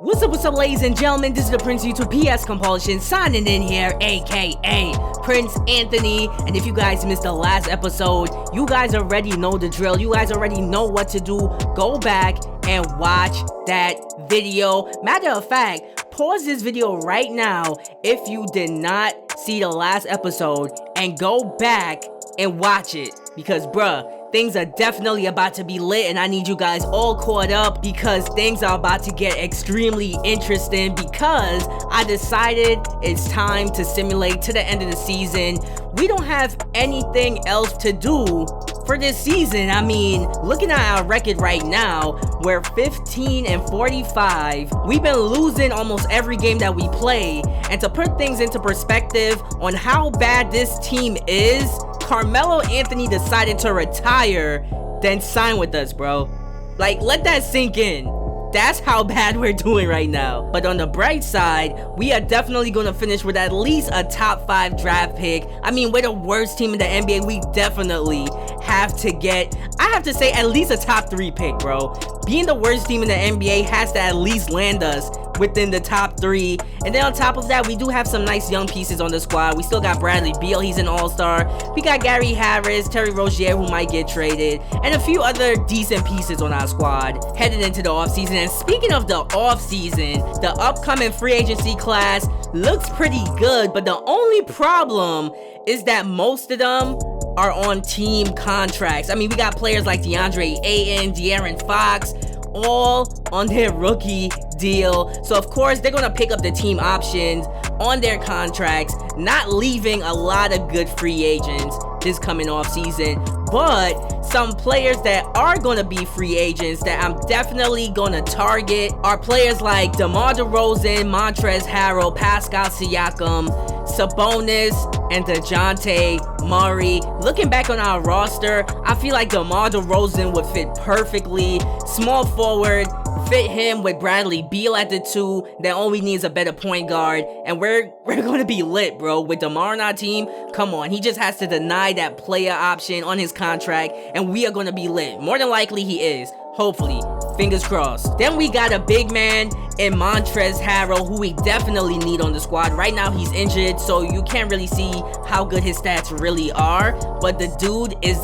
What's up, ladies and gentlemen? This is the Prince YouTube PS Compulsion signing in here, aka Prince Anthony. And if you guys missed the last episode, you guys already know the drill. You guys already know what to do. Go back and watch that video. Matter of fact, pause this video right now if you did not see the last episode and go back and watch it. Because bruh, things are definitely about to be lit and I need you guys all caught up because things are about to get extremely interesting because I decided it's time to simulate to the end of the season. We don't have anything else to do for this season. I mean, looking at our record right now, we're 15-45. We've been losing almost every game that we play. And to put things into perspective on how bad this team is, Carmelo Anthony decided to retire, then sign with us, bro. Like, let that sink in. That's how bad we're doing right now. But on the bright side, we are definitely going to finish with at least a top 5 draft pick. I mean, we're the worst team in the NBA. We definitely have to get, I have to say, at least a top 3 pick, bro. Being the worst team in the NBA has to at least land us within the top 3. And then on top of that, we do have some nice young pieces on the squad. We still got Bradley Beal, he's an all-star. We got Gary Harris, Terry Rozier, who might get traded, and a few other decent pieces on our squad headed into the offseason. And speaking of the offseason, the upcoming free agency class looks pretty good, but the only problem is that most of them are on team contracts. I mean, we got players like DeAndre Ayton, De'Aaron Fox, all on their rookie deal. So of course they're gonna pick up the team options on their contracts, not leaving a lot of good free agents this coming off season. But some players that are gonna be free agents that I'm definitely gonna target are players like DeMar DeRozan, Montrezl Harrell, Pascal Siakam, Sabonis, and DeJounte Murray. Looking back on our roster, I feel like DeMar DeRozan would fit perfectly. Small forward, fit him with Bradley Beal at the 2. Then all we need is a better point guard, and we're gonna be lit, bro. With DeMar on our team, come on, he just has to deny that player option on his contract, and we are gonna be lit. More than likely he is. Hopefully. Fingers crossed. Then we got a big man in Montrezl Harrell, who we definitely need on the squad. Right now he's injured, so you can't really see how good his stats really are. But the dude is,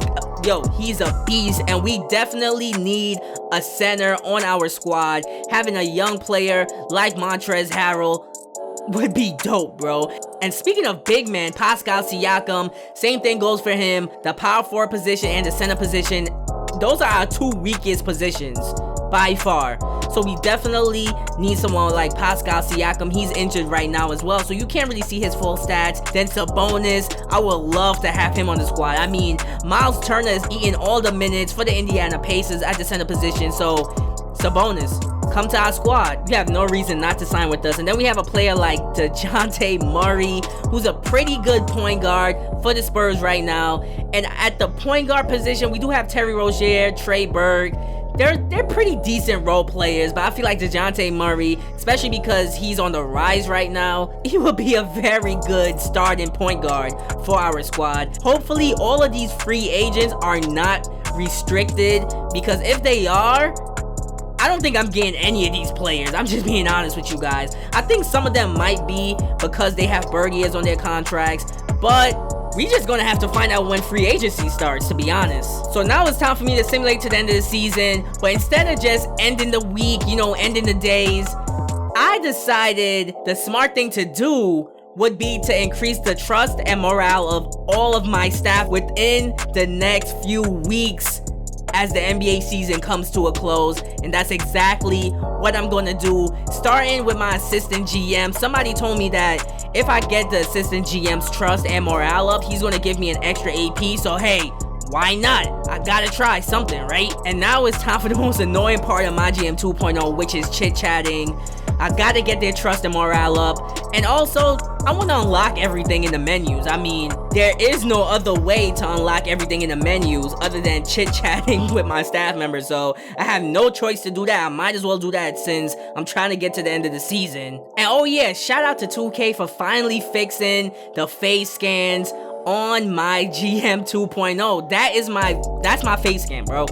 he's a beast, and we definitely need a center on our squad. Having a young player like Montrezl Harrell would be dope, bro. And speaking of big man, Pascal Siakam, same thing goes for him. The power forward position and the center position, those are our 2 weakest positions by far. So we definitely need someone like Pascal Siakam. He's injured right now as well, so you can't really see his full stats. Then Sabonis, I would love to have him on the squad. I mean, Miles Turner is eating all the minutes for the Indiana Pacers at the center position, so Sabonis, come to our squad. You have no reason not to sign with us. And then we have a player like DeJounte Murray, who's a pretty good point guard for the Spurs right now. And at the point guard position, we do have Terry Rozier, Trey Burke. They're pretty decent role players, but I feel like DeJounte Murray, especially because he's on the rise right now, he will be a very good starting point guard for our squad. Hopefully all of these free agents are not restricted, because if they are, I don't think I'm getting any of these players. I'm just being honest with you guys. I think some of them might be because they have bird years on their contracts, but we just gonna have to find out when free agency starts, to be honest. So now it's time for me to simulate to the end of the season, but instead of just ending the week, ending the days, I decided the smart thing to do would be to increase the trust and morale of all of my staff within the next few weeks as the NBA season comes to a close. And that's exactly what I'm gonna do, starting with my assistant GM. Somebody told me that if I get the assistant GM's trust and morale up, he's gonna give me an extra AP. So hey, why not? I gotta try something, right? And now it's time for the most annoying part of Mygm 2.0, which is chit-chatting. I gotta get their trust and morale up. And also, I want to unlock everything in the menus. I mean, there is no other way to unlock everything in the menus other than chit-chatting with my staff members. So I have no choice to do that. I might as well do that since I'm trying to get to the end of the season. And oh yeah, shout out to 2K for finally fixing the face scans on Mygm 2.0. That's my face scan, bro.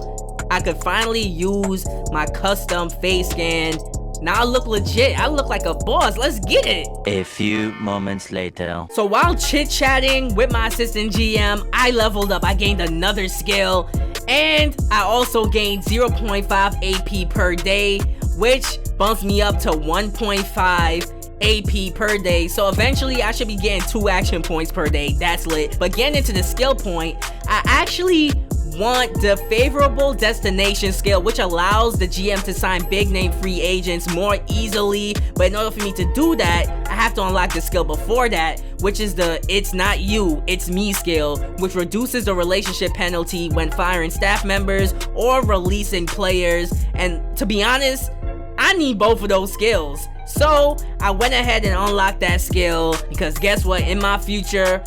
I could finally use my custom face scan Now I look legit. I look like a boss. Let's get it. A few moments later. So while chit-chatting with my assistant GM, I leveled up. I gained another skill, and I also gained 0.5 AP per day, which bumps me up to 1.5 AP per day. So eventually I should be getting 2 action points per day. That's lit. But getting into the skill point, I actually want the favorable destination skill, which allows the GM to sign big name free agents more easily. But in order for me to do that, I have to unlock the skill before that, which is the it's not you, it's me skill, which reduces the relationship penalty when firing staff members or releasing players. And to be honest, I need both of those skills. So I went ahead and unlocked that skill, because guess what, in my future,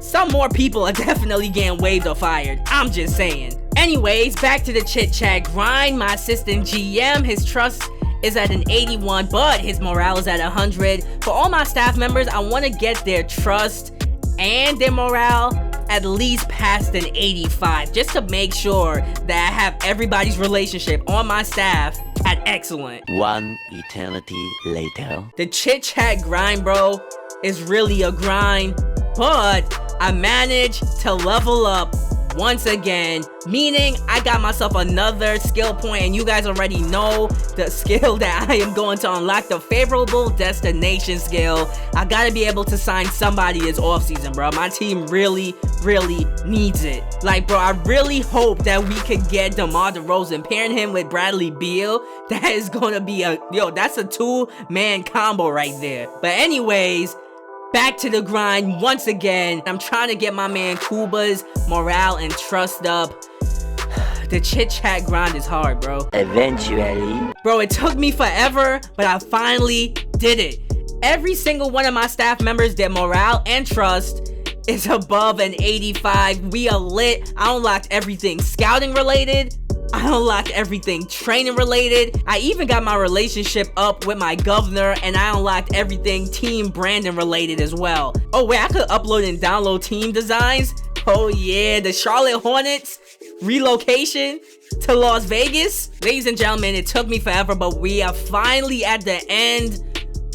some more people are definitely getting waived or fired. I'm just saying. Anyways, back to the chit chat grind. My assistant GM, his trust is at an 81, but his morale is at 100. For all my staff members, I want to get their trust and their morale at least past an 85, just to make sure that I have everybody's relationship on my staff at excellent. One eternity later. The chit chat grind, bro, is really a grind, but I managed to level up once again, meaning I got myself another skill point, and you guys already know the skill that I am going to unlock, the favorable destination skill. I gotta be able to sign somebody this offseason, bro. My team really needs it. Like, bro, I really hope that we could get DeMar DeRozan, pairing him with Bradley Beal. That is gonna be that's a 2-man combo right there. But anyways, back to the grind once again. I'm trying to get my man Kuba's morale and trust up. The chit chat grind is hard, bro. Eventually. Bro, it took me forever, but I finally did it. Every single one of my staff members, their morale and trust is above an 85. We are lit. I unlocked everything scouting related. I unlocked everything training related. I even got my relationship up with my governor, and I unlocked everything team branding related as well. Oh wait, I could upload and download team designs. Oh yeah, the Charlotte Hornets relocation to Las Vegas. Ladies and gentlemen, it took me forever, but we are finally at the end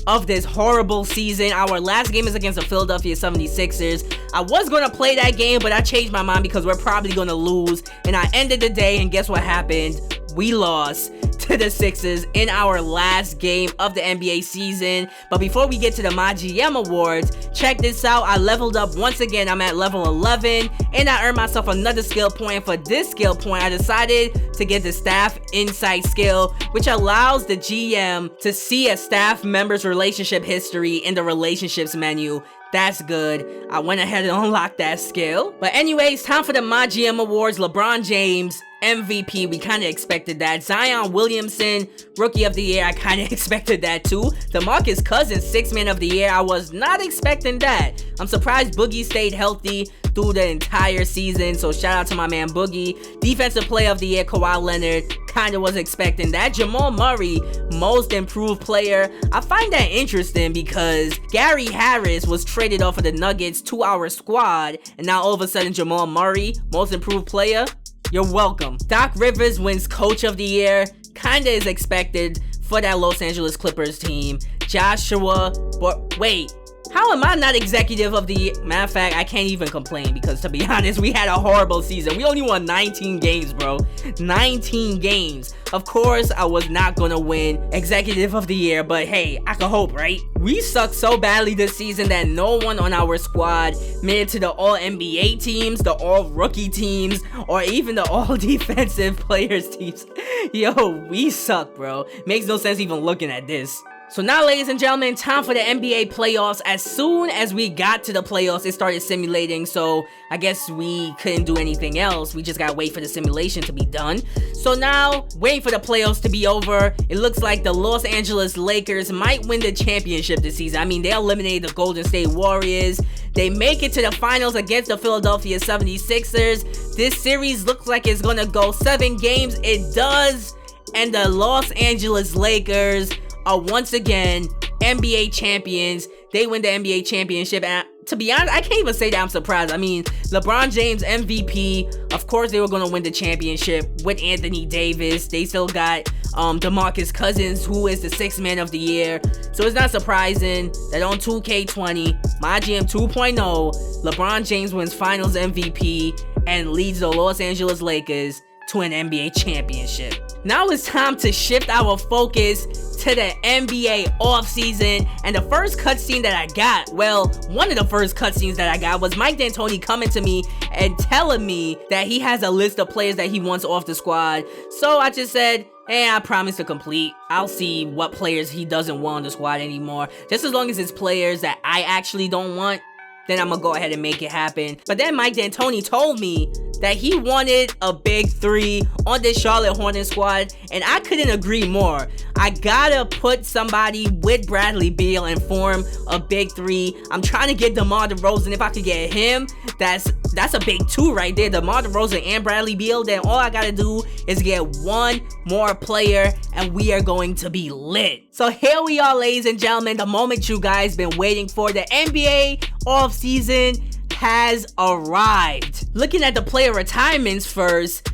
of this horrible season. Our last game is against the Philadelphia 76ers. I was gonna play that game, but I changed my mind because we're probably gonna lose, and I ended the day, and guess what happened? We lost to the Sixers in our last game of the NBA season. But before we get to the Mygm awards, check this out. I leveled up once again. I'm at level 11, and I earned myself another skill point. For this skill point, I decided to get the staff insight skill, which allows the GM to see a staff member's relationship history in the relationships menu. That's good. I went ahead and unlocked that skill. But anyways, time for the Mygm awards. LeBron James, MVP, we kind of expected that. Zion Williamson, Rookie of the Year, I kind of expected that too. DeMarcus Cousins, 6th Man of the Year, I was not expecting that. I'm surprised Boogie stayed healthy through the entire season, so shout out to my man Boogie. Defensive Player of the Year, Kawhi Leonard, kind of was expecting that. Jamal Murray, Most Improved Player. I find that interesting because Gary Harris was traded off of the Nuggets to our squad, and now all of a sudden Jamal Murray, Most Improved Player. You're welcome. Doc Rivers wins Coach of the Year. Kinda is expected for that Los Angeles Clippers team. Joshua, but wait, how am I not Executive of the Year? Matter of fact, I can't even complain because, to be honest, we had a horrible season. We only won 19 games, bro. 19 games. Of course, I was not gonna win Executive of the Year, but hey, I could hope, right? We sucked so badly this season that no one on our squad made it to the All-NBA teams, the All-Rookie teams, or even the All-Defensive Players teams. Yo, we suck, bro. Makes no sense even looking at this. So now, ladies and gentlemen, time for the NBA playoffs. As soon as we got to the playoffs, it started simulating, so I guess we couldn't do anything else. We just gotta wait for the simulation to be done. So now, waiting for the playoffs to be over, it looks like the Los Angeles Lakers might win the championship this season. I mean, they eliminated the Golden State Warriors. They make it to the finals against the Philadelphia 76ers. This series looks like it's gonna go 7 games. It does, and the Los Angeles Lakers are once again NBA champions. They win the NBA championship, and to be honest, I can't even say that I'm surprised. I mean, LeBron James MVP, of course they were going to win the championship with Anthony Davis. They still got DeMarcus Cousins, who is the 6th man of the year. So it's not surprising that on 2K20, Mygm 2.0, LeBron James wins Finals MVP and leads the Los Angeles Lakers to an NBA championship. Now it's time to shift our focus to the NBA offseason, and the first cutscene that I got, well, one of the first cutscenes that I got was Mike D'Antoni coming to me and telling me that he has a list of players that he wants off the squad. So I just said, hey, I promise to complete. I'll see what players he doesn't want on the squad anymore. Just as long as it's players that I actually don't want, then I'm gonna go ahead and make it happen. But then Mike D'Antoni told me that he wanted a big 3 on this Charlotte Hornets squad, and I couldn't agree more. I gotta put somebody with Bradley Beal and form a big 3. I'm trying to get DeMar DeRozan. If I could get him, that's a big 2 right there. DeMar DeRozan and Bradley Beal. Then all I gotta do is get one more player, and we are going to be lit. So here we are, ladies and gentlemen, the moment you guys been waiting for. The NBA offseason has arrived. Looking at the player retirements first,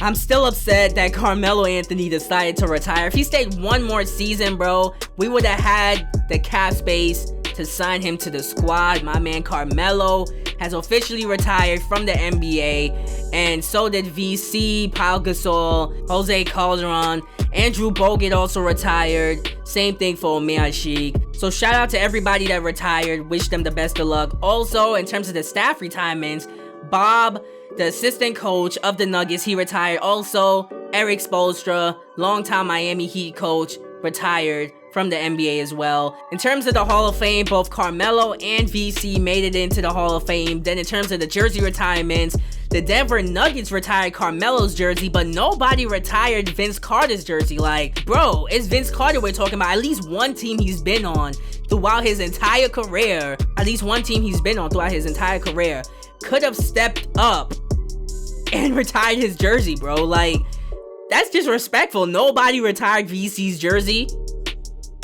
I'm still upset that Carmelo Anthony decided to retire. If he stayed one more season, bro, we would have had the cap space to sign him to the squad. My man Carmelo has officially retired from the NBA, and so did VC, Pau Gasol, Jose Calderon, Andrew Bogut also retired. Same thing for Omer Asik. So shout out to everybody that retired. Wish them the best of luck. Also, in terms of the staff retirements, Bob, the assistant coach of the Nuggets, he retired. Also, Eric Spoelstra, longtime Miami Heat coach, retired from the NBA as well. In terms of the Hall of Fame, both Carmelo and VC made it into the Hall of Fame. Then in terms of the jersey retirements, the Denver Nuggets retired Carmelo's jersey, but nobody retired Vince Carter's jersey. Like, bro, it's Vince Carter we're talking about. At least one team he's been on throughout his entire career. Could have stepped up and retired his jersey, bro. Like, that's disrespectful. Nobody retired VC's jersey.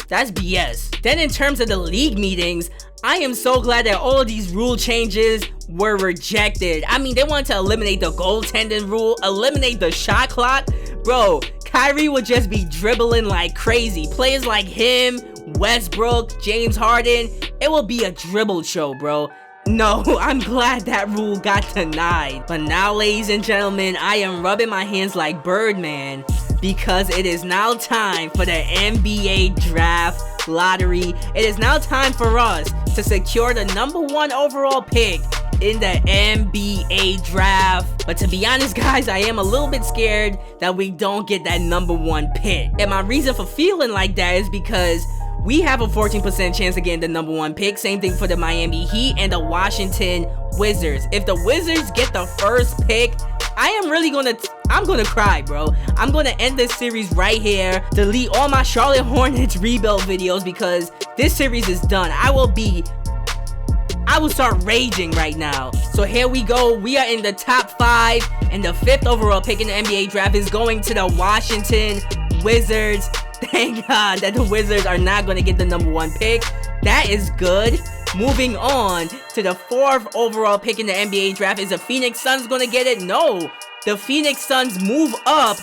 That's BS. Then in terms of the league meetings, I am so glad that all of these rule changes were rejected. I mean, they wanted to eliminate the goaltending rule, eliminate the shot clock. Bro, Kyrie would just be dribbling like crazy. Players like him, Westbrook, James Harden, it will be a dribble show, bro. No, I'm glad that rule got denied. But now, ladies and gentlemen, I am rubbing my hands like Birdman, because it is now time for the NBA draft lottery. It is now time for us to secure the #1 overall pick in the NBA draft. But to be honest, guys, I am a little bit scared that we don't get that #1 pick. And my reason for feeling like that is because we have a 14% chance of getting the #1 pick. Same thing for the Miami Heat and the Washington Wizards. If the Wizards get the first pick, I'm gonna cry, bro. I'm gonna end this series right here, delete all my Charlotte Hornets rebuild videos, because this series is done. I will start raging right now. So here we go. We are in the top 5, and the 5th overall pick in the NBA draft is going to the Washington Wizards. Thank God that the Wizards are not going to get the #1 pick. That is good. Moving on to the 4th overall pick in the NBA draft. Is the Phoenix Suns going to get it? No. The Phoenix Suns move up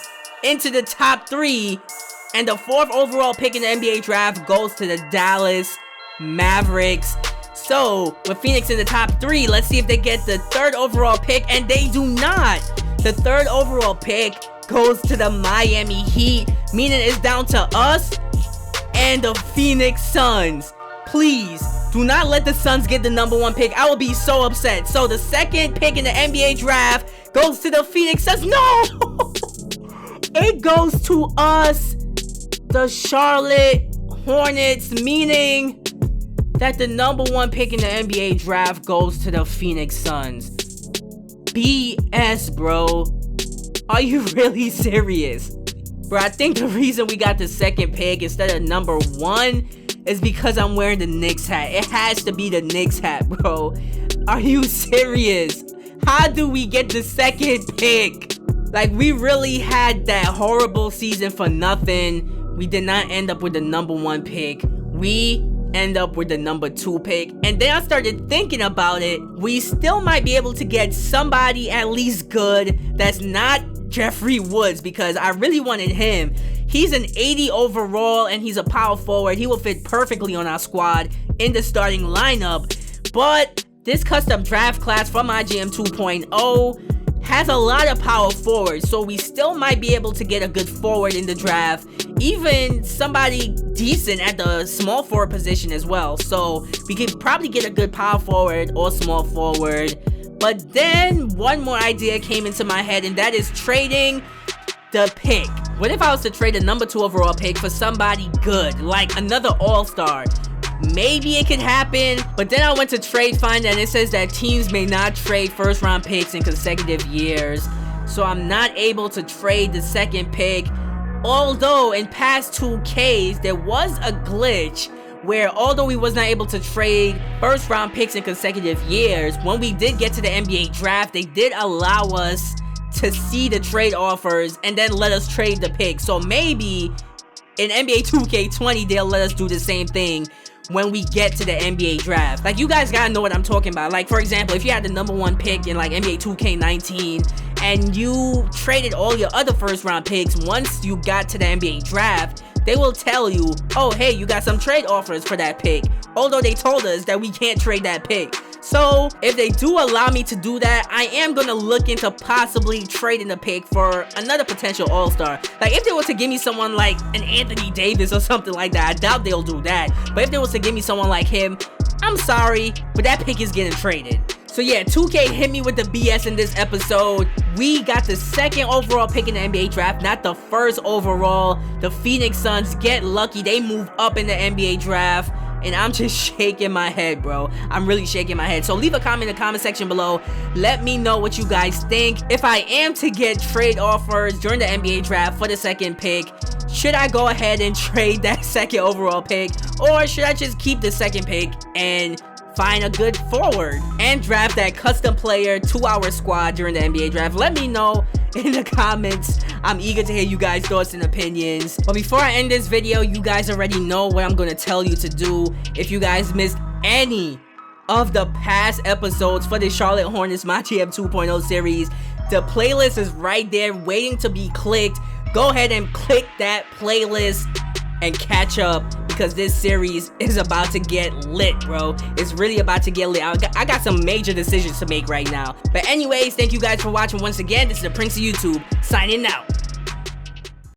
into the top 3, and the 4th overall pick in the NBA draft goes to the Dallas Mavericks. So, with Phoenix in the top 3, let's see if they get the 3rd overall pick, and they do not. The 3rd overall pick goes to the Miami Heat, meaning it's down to us and the Phoenix Suns. Please, do not let the Suns get the #1 pick. I will be so upset. So, the 2nd pick in the NBA draft goes to the Phoenix Suns. No! It goes to us, the Charlotte Hornets, meaning that the #1 pick in the NBA draft goes to the Phoenix Suns. BS, bro. Are you really serious? Bro, I think the reason we got the 2nd pick instead of #1 is because I'm wearing the Knicks hat. It has to be the Knicks hat, bro. Are you serious? How do we get the 2nd pick? Like, we really had that horrible season for nothing. We did not end up with the #1 pick. We end up with the #2 pick. And then I started thinking about it. We still might be able to get somebody at least good that's not Jeffrey Woods, because I really wanted him. He's an 80 overall and he's a power forward. He will fit perfectly on our squad in the starting lineup. But this custom draft class from Mygm 2.0 has a lot of power forwards, so we still might be able to get a good forward in the draft, even somebody decent at the small forward position as well. So we could probably get a good power forward or small forward. But then one more idea came into my head, and that is trading the pick. What if I was to trade a number 2 overall pick for somebody good, like another all-star? Maybe it could happen, but then I went to Trade Finder and it says that teams may not trade first round picks in consecutive years. So I'm not able to trade the second pick. Although in past 2Ks, there was a glitch where although we was not able to trade first round picks in consecutive years, when we did get to the NBA draft, they did allow us to see the trade offers and then let us trade the pick. So maybe in NBA 2K20, they'll let us do the same thing when we get to the NBA draft. Like, you guys gotta know what I'm talking about. Like, for example, if you had the number 1 pick in like NBA 2K19 and you traded all your other first round picks, once you got to the NBA draft, they will tell you, oh hey, you got some trade offers for that pick, although they told us that we can't trade that pick. So if they do allow me to do that, I am gonna look into possibly trading the pick for another potential all-star. Like, if they were to give me someone like an Anthony Davis or something like that, I doubt they'll do that. But if they was to give me someone like him, I'm sorry, but that pick is getting traded. So yeah, 2K hit me with the BS in this episode. We got the 2nd overall pick in the NBA draft, not the 1st overall. The Phoenix Suns get lucky, they move up in the NBA draft. And I'm just shaking my head, bro. I'm really shaking my head. So leave a comment in the comment section below. Let me know what you guys think. If I am to get trade offers during the NBA draft for the 2nd pick, should I go ahead and trade that 2nd overall pick? Or should I just keep the 2nd pick and find a good forward and draft that custom player 2-hour squad during the NBA draft? Let me know in the comments. I'm eager to hear you guys' thoughts and opinions. But before I end this video, you guys already know what I'm gonna tell you to do. If you guys missed any of the past episodes for the Charlotte Hornets Mygm 2.0 series, the playlist is right there waiting to be clicked. Go ahead and click that playlist and catch up, because this series is about to get lit, bro. It's really about to get lit. I got some major decisions to make right now. But anyways, thank you guys for watching once again. This is the Prince of YouTube, signing out.